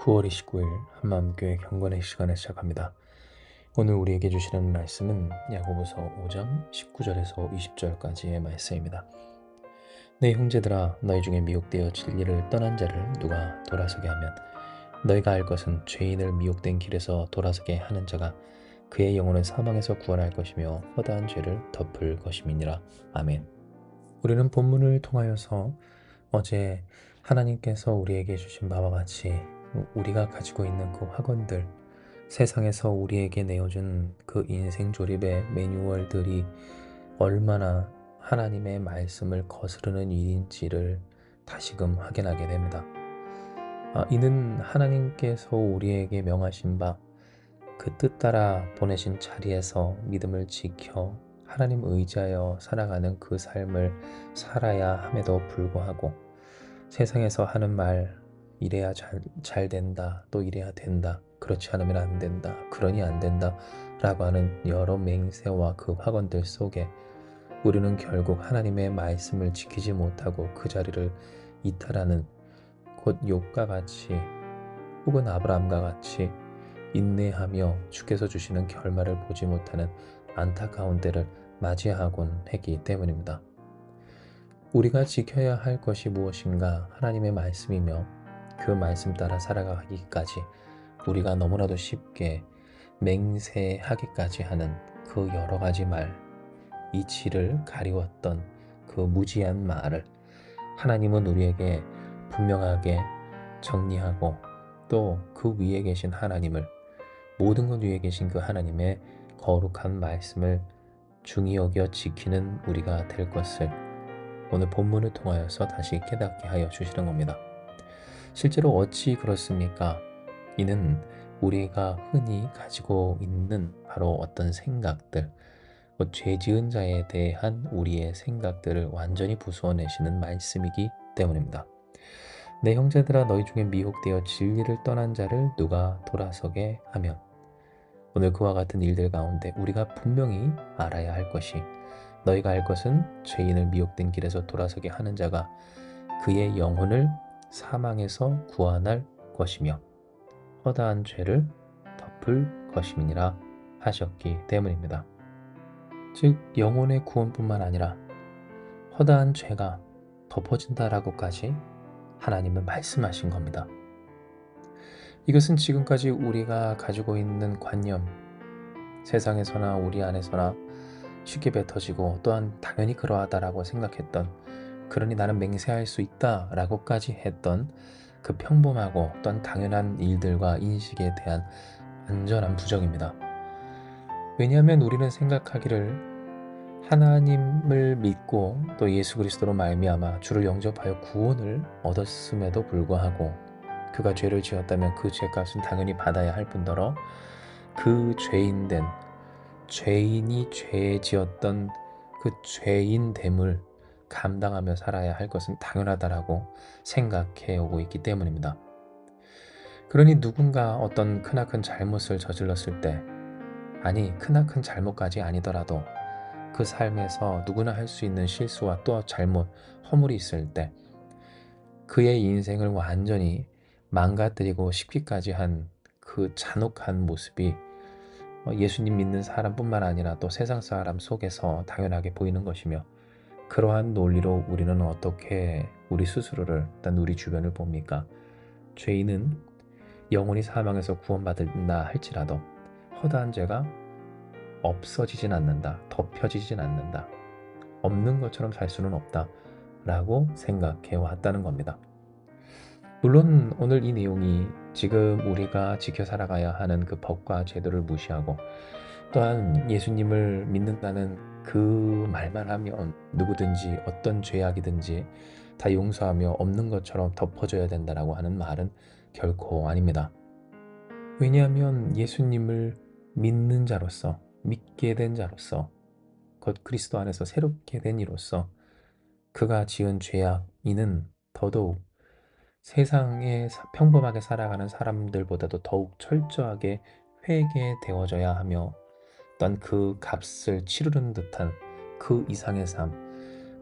9월 29일 한마음교회 경건의 시간을 시작합니다. 오늘 우리에게 주시는 말씀은 야고보서 5장 19절에서 20절까지의 말씀입니다. 내 형제들아, 너희 중에 미혹되어 진리를 떠난 자를 누가 돌아서게 하면 너희가 알 것은 죄인을 미혹된 길에서 돌아서게 하는 자가 그의 영혼을 사망에서 구원할 것이며 허다한 죄를 덮을 것임이니라. 아멘. 우리는 본문을 통하여서 어제 하나님께서 우리에게 주신 바와 같이 우리가 가지고 있는 그 학원들, 세상에서 우리에게 내어준 그 인생 조립의 매뉴얼들이 얼마나 하나님의 말씀을 거스르는 일인지를 다시금 확인하게 됩니다. 이는 하나님께서 우리에게 명하신 바 그 뜻 따라 보내신 자리에서 믿음을 지켜 하나님 의지하여 살아가는 그 삶을 살아야 함에도 불구하고 세상에서 하는 말, 이래야 잘 된다, 또 이래야 된다, 그렇지 않으면 안 된다, 그러니 안 된다 라고 하는 여러 맹세와 그 학원들 속에 우리는 결국 하나님의 말씀을 지키지 못하고 그 자리를 이탈하는, 곧 욥과 같이 혹은 아브라함과 같이 인내하며 주께서 주시는 결말을 보지 못하는 안타까운 때를 맞이하곤 했기 때문입니다. 우리가 지켜야 할 것이 무엇인가 하나님의 말씀이며 그 말씀 따라 살아가기까지 우리가 너무나도 쉽게 맹세하기까지 하는 그 여러 가지 말, 이치를 가리웠던 그 무지한 말을 하나님은 우리에게 분명하게 정리하고 또 그 위에 계신 하나님을, 모든 것 위에 계신 그 하나님의 거룩한 말씀을 중히 여겨 지키는 우리가 될 것을 오늘 본문을 통하여서 다시 깨닫게 하여 주시는 겁니다. 실제로 어찌 그렇습니까? 이는 우리가 흔히 가지고 있는 바로 어떤 생각들, 죄 지은 자에 대한 우리의 생각들을 완전히 부수어내시는 말씀이기 때문입니다. 내 형제들아, 너희 중에 미혹되어 진리를 떠난 자를 누가 돌아서게 하면, 오늘 그와 같은 일들 가운데 우리가 분명히 알아야 할 것이, 너희가 알 것은 죄인을 미혹된 길에서 돌아서게 하는 자가 그의 영혼을 사망에서 구원할 것이며 허다한 죄를 덮을 것임이니라 하셨기 때문입니다. 즉 영혼의 구원뿐만 아니라 허다한 죄가 덮어진다라고까지 하나님은 말씀하신 겁니다. 이것은 지금까지 우리가 가지고 있는 관념, 세상에서나 우리 안에서나 쉽게 뱉어지고 또한 당연히 그러하다라고 생각했던, 그러니 나는 맹세할 수 있다라고까지 했던 그 평범하고 또한 당연한 일들과 인식에 대한 완전한 부정입니다. 왜냐하면 우리는 생각하기를 하나님을 믿고 또 예수 그리스도로 말미암아 주를 영접하여 구원을 얻었음에도 불구하고 그가 죄를 지었다면 그 죄값은 당연히 받아야 할 뿐더러 그 죄인된, 죄인이 죄 지었던 그 죄인됨을 감당하며 살아야 할 것은 당연하다라고 생각해 오고 있기 때문입니다. 그러니 누군가 어떤 크나큰 잘못을 저질렀을 때, 아니 크나큰 잘못까지 아니더라도 그 삶에서 누구나 할 수 있는 실수와 또 잘못, 허물이 있을 때 그의 인생을 완전히 망가뜨리고 싶기까지 한 그 잔혹한 모습이 예수님 믿는 사람뿐만 아니라 또 세상 사람 속에서 당연하게 보이는 것이며, 그러한 논리로 우리는 어떻게 우리 스스로를, 일단 우리 주변을 봅니까? 죄인은 영혼이 사망에서 구원받는다 할지라도 허다한 죄가 없어지진 않는다, 덮여지진 않는다, 없는 것처럼 살 수는 없다 라고 생각해 왔다는 겁니다. 물론 오늘 이 내용이 지금 우리가 지켜 살아가야 하는 그 법과 제도를 무시하고 또한 예수님을 믿는다는 그 말만 하면 누구든지 어떤 죄악이든지 다 용서하며 없는 것처럼 덮어줘야 된다라고 하는 말은 결코 아닙니다. 왜냐하면 예수님을 믿는 자로서, 믿게 된 자로서, 곧 그리스도 안에서 새롭게 된 이로서 그가 지은 죄악, 이는 더더욱 세상에 평범하게 살아가는 사람들보다도 더욱 철저하게 회개되어져야 하며, 또한 그 값을 치르는 듯한 그 이상의 삶,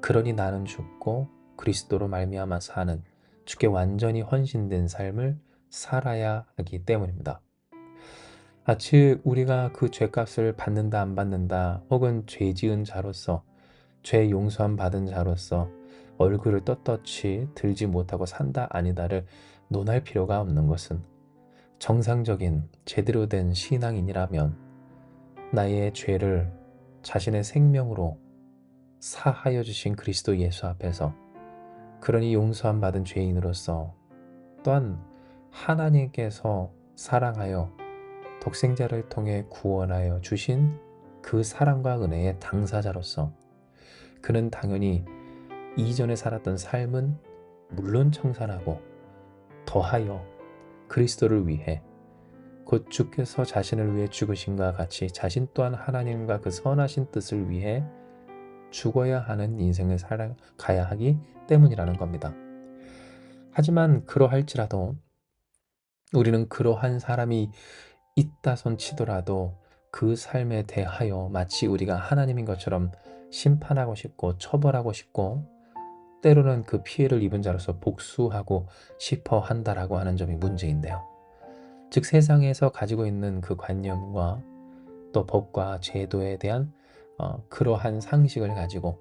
그러니 나는 죽고 그리스도로 말미암아 사는, 주께 완전히 헌신된 삶을 살아야 하기 때문입니다. 즉 우리가 그 죄값을 받는다 안 받는다 혹은 죄 지은 자로서 죄 용서함 받은 자로서 얼굴을 떳떳이 들지 못하고 산다 아니다를 논할 필요가 없는 것은 정상적인 제대로 된 신앙인이라면 나의 죄를 자신의 생명으로 사하여 주신 그리스도 예수 앞에서 그러니 용서함 받은 죄인으로서 또한 하나님께서 사랑하여 독생자를 통해 구원하여 주신 그 사랑과 은혜의 당사자로서 그는 당연히 이전에 살았던 삶은 물론 청산하고 더하여 그리스도를 위해 곧 주께서 자신을 위해 죽으신과 같이 자신 또한 하나님과 그 선하신 뜻을 위해 죽어야 하는 인생을 살아가야 하기 때문이라는 겁니다. 하지만 그러할지라도 우리는 그러한 사람이 있다손 치더라도 그 삶에 대하여 마치 우리가 하나님인 것처럼 심판하고 싶고 처벌하고 싶고 때로는 그 피해를 입은 자로서 복수하고 싶어 한다라고 하는 점이 문제인데요. 즉 세상에서 가지고 있는 그 관념과 또 법과 제도에 대한 그러한 상식을 가지고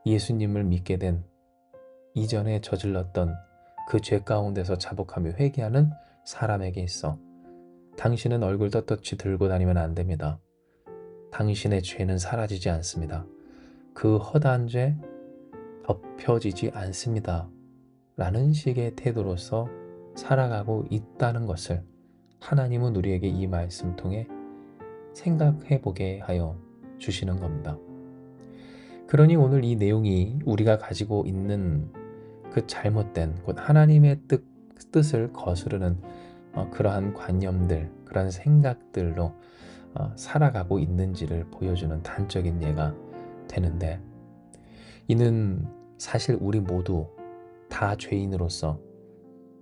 예수님을 믿게 된 이전에 저질렀던 그 죄 가운데서 자복하며 회개하는 사람에게 있어 당신은 얼굴 떳떳이 들고 다니면 안 됩니다. 당신의 죄는 사라지지 않습니다. 그 허다한 죄 덮여지지 않습니다. 라는 식의 태도로서 살아가고 있다는 것을 하나님은 우리에게 이 말씀 통해 생각해 보게 하여 주시는 겁니다. 그러니 오늘 이 내용이 우리가 가지고 있는 그 잘못된 곧 하나님의 뜻을 거스르는 그러한 관념들, 그러한 생각들로 살아가고 있는지를 보여주는 단적인 예가 되는데 이는 사실 우리 모두 다 죄인으로서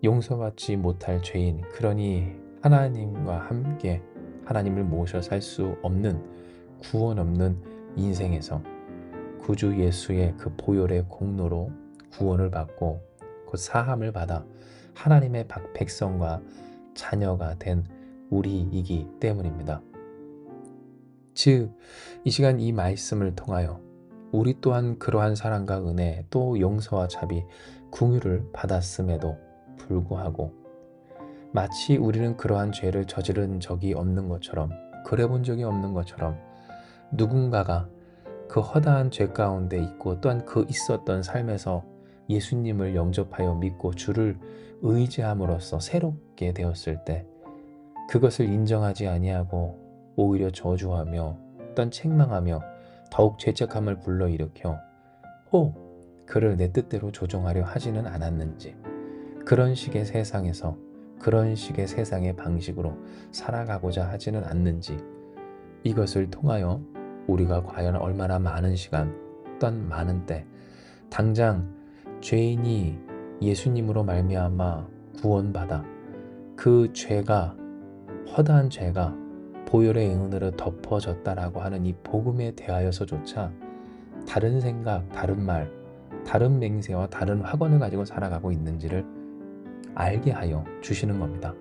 용서받지 못할 죄인, 그러니 하나님과 함께 하나님을 모셔 살 수 없는 구원 없는 인생에서 구주 예수의 그 보혈의 공로로 구원을 받고 곧 사함을 받아 하나님의 백성과 자녀가 된 우리이기 때문입니다. 즉, 이 시간 이 말씀을 통하여 우리 또한 그러한 사랑과 은혜 또 용서와 자비, 긍휼을 받았음에도 불구하고 마치 우리는 그러한 죄를 저지른 적이 없는 것처럼 그래 본 적이 없는 것처럼 누군가가 그 허다한 죄 가운데 있고 또한 그 있었던 삶에서 예수님을 영접하여 믿고 주를 의지함으로써 새롭게 되었을 때 그것을 인정하지 아니하고 오히려 저주하며 또한 책망하며 더욱 죄책감을 불러일으켜 그를 내 뜻대로 조종하려 하지는 않았는지 그런 식의 세상에서 그런 식의 세상의 방식으로 살아가고자 하지는 않는지 이것을 통하여 우리가 과연 얼마나 많은 시간 또한 많은 때 당장 죄인이 예수님으로 말미암아 구원받아 그 죄가 허다한 죄가 보혈의 은혜로 덮어졌다라고 하는 이 복음에 대하여서조차 다른 생각, 다른 말, 다른 맹세와 다른 확언을 가지고 살아가고 있는지를 알게 하여 주시는 겁니다.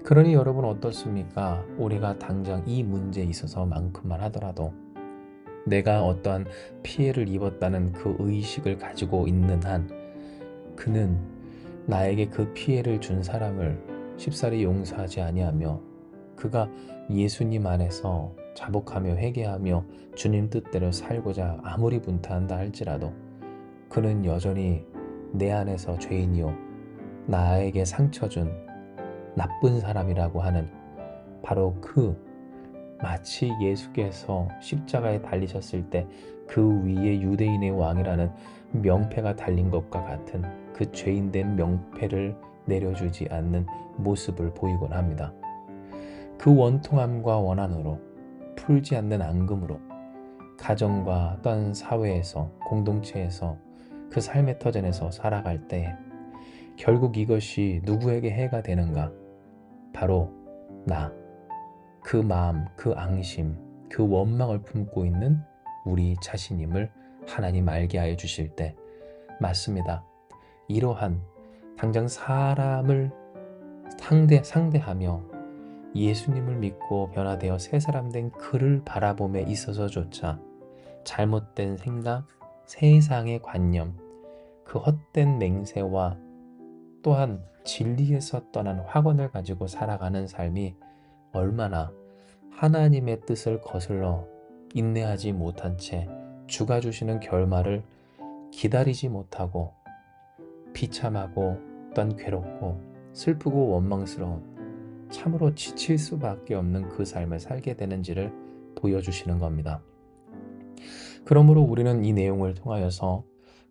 그러니 여러분 어떻습니까? 우리가 당장 이 문제에 있어서만큼만 하더라도 내가 어떠한 피해를 입었다는 그 의식을 가지고 있는 한 그는 나에게 그 피해를 준 사람을 쉽사리 용서하지 아니하며 그가 예수님 안에서 자복하며 회개하며 주님 뜻대로 살고자 아무리 분투한다 할지라도 그는 여전히 내 안에서 죄인이요 나에게 상처 준 나쁜 사람이라고 하는 바로 그 마치 예수께서 십자가에 달리셨을 때 그 위에 유대인의 왕이라는 명패가 달린 것과 같은 그 죄인된 명패를 내려주지 않는 모습을 보이곤 합니다. 그 원통함과 원한으로 풀지 않는 앙금으로 가정과 또한 사회에서 공동체에서 그 삶의 터전에서 살아갈 때에 결국 이것이 누구에게 해가 되는가? 바로 나, 그 마음, 그 앙심, 그 원망을 품고 있는 우리 자신임을 하나님 알게 하여 주실 때 맞습니다. 이러한 당장 사람을 상대하며 예수님을 믿고 변화되어 새 사람 된 그를 바라봄에 있어서조차 잘못된 생각, 세상의 관념, 그 헛된 맹세와 또한 진리에서 떠난 확언을 가지고 살아가는 삶이 얼마나 하나님의 뜻을 거슬러 인내하지 못한 채 주가 주시는 결말을 기다리지 못하고 비참하고 또한 괴롭고 슬프고 원망스러운 참으로 지칠 수밖에 없는 그 삶을 살게 되는지를 보여주시는 겁니다. 그러므로 우리는 이 내용을 통하여서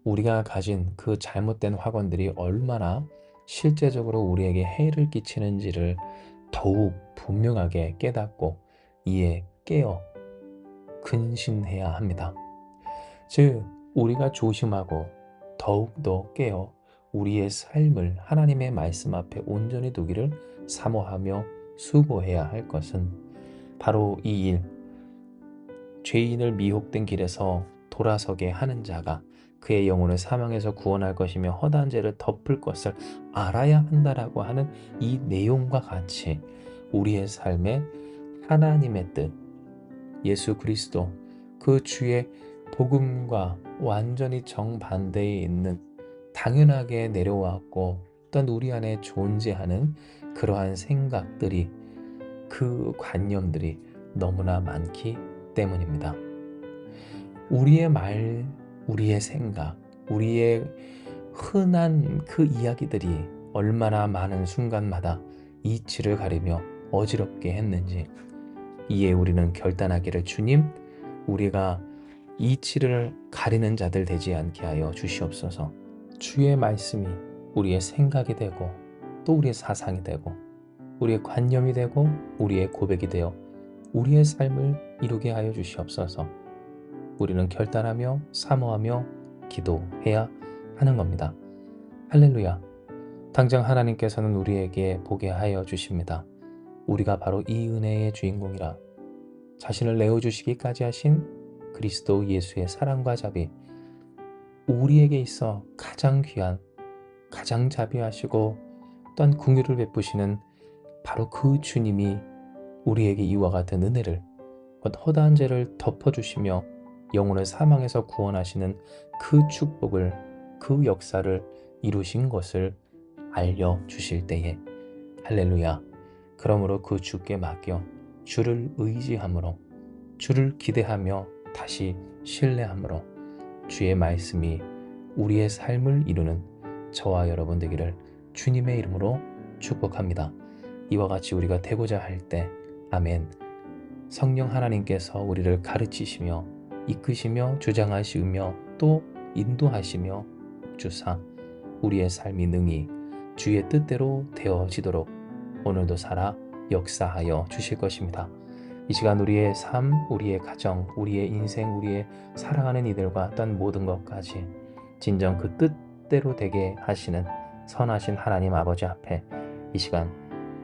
우리가 가진 그 잘못된 확언들이 얼마나 실제적으로 우리에게 해를 끼치는지를 더욱 분명하게 깨닫고 이에 깨어 근신해야 합니다. 즉 우리가 조심하고 더욱더 깨어 우리의 삶을 하나님의 말씀 앞에 온전히 두기를 사모하며 수고해야 할 것은 바로 이 일, 죄인을 미혹된 길에서 돌아서게 하는 자가 그의 영혼을 사망에서 구원할 것이며 허다한 죄를 덮을 것을 알아야 한다라고 하는 이 내용과 같이 우리의 삶에 하나님의 뜻, 예수 그리스도 그 주의 복음과 완전히 정반대에 있는 당연하게 내려왔고 또한 우리 안에 존재하는 그러한 생각들이 그 관념들이 너무나 많기 때문입니다. 우리의 말, 우리의 생각, 우리의 흔한 그 이야기들이 얼마나 많은 순간마다 이치를 가리며 어지럽게 했는지 이에 우리는 결단하기를 주님, 우리가 이치를 가리는 자들 되지 않게 하여 주시옵소서. 주의 말씀이 우리의 생각이 되고 또 우리의 사상이 되고 우리의 관념이 되고 우리의 고백이 되어 우리의 삶을 이루게 하여 주시옵소서. 우리는 결단하며 사모하며 기도해야 하는 겁니다. 할렐루야. 당장 하나님께서는 우리에게 보게 하여 주십니다. 우리가 바로 이 은혜의 주인공이라 자신을 내어주시기까지 하신 그리스도 예수의 사랑과 자비, 우리에게 있어 가장 귀한, 가장 자비하시고 또한 긍휼을 베푸시는 바로 그 주님이 우리에게 이와 같은 은혜를, 곧 허다한 죄를 덮어주시며 영혼을 사망에서 구원하시는 그 축복을, 그 역사를 이루신 것을 알려주실 때에 할렐루야. 그러므로 그 주께 맡겨 주를 의지함으로, 주를 기대하며 다시 신뢰함으로 주의 말씀이 우리의 삶을 이루는 저와 여러분 되기를 주님의 이름으로 축복합니다. 이와 같이 우리가 되고자 할 때 아멘. 성령 하나님께서 우리를 가르치시며 이끄시며 주장하시며 또 인도하시며 주사 우리의 삶이 능히 주의 뜻대로 되어지도록 오늘도 살아 역사하여 주실 것입니다. 이 시간 우리의 삶, 우리의 가정, 우리의 인생, 우리의 사랑하는 이들과 또한 모든 것까지 진정 그 뜻대로 되게 하시는 선하신 하나님 아버지 앞에 이 시간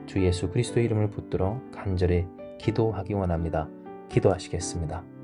주 예수 그리스도의 이름을 붙들어 간절히 기도하기 원합니다. 기도하시겠습니다.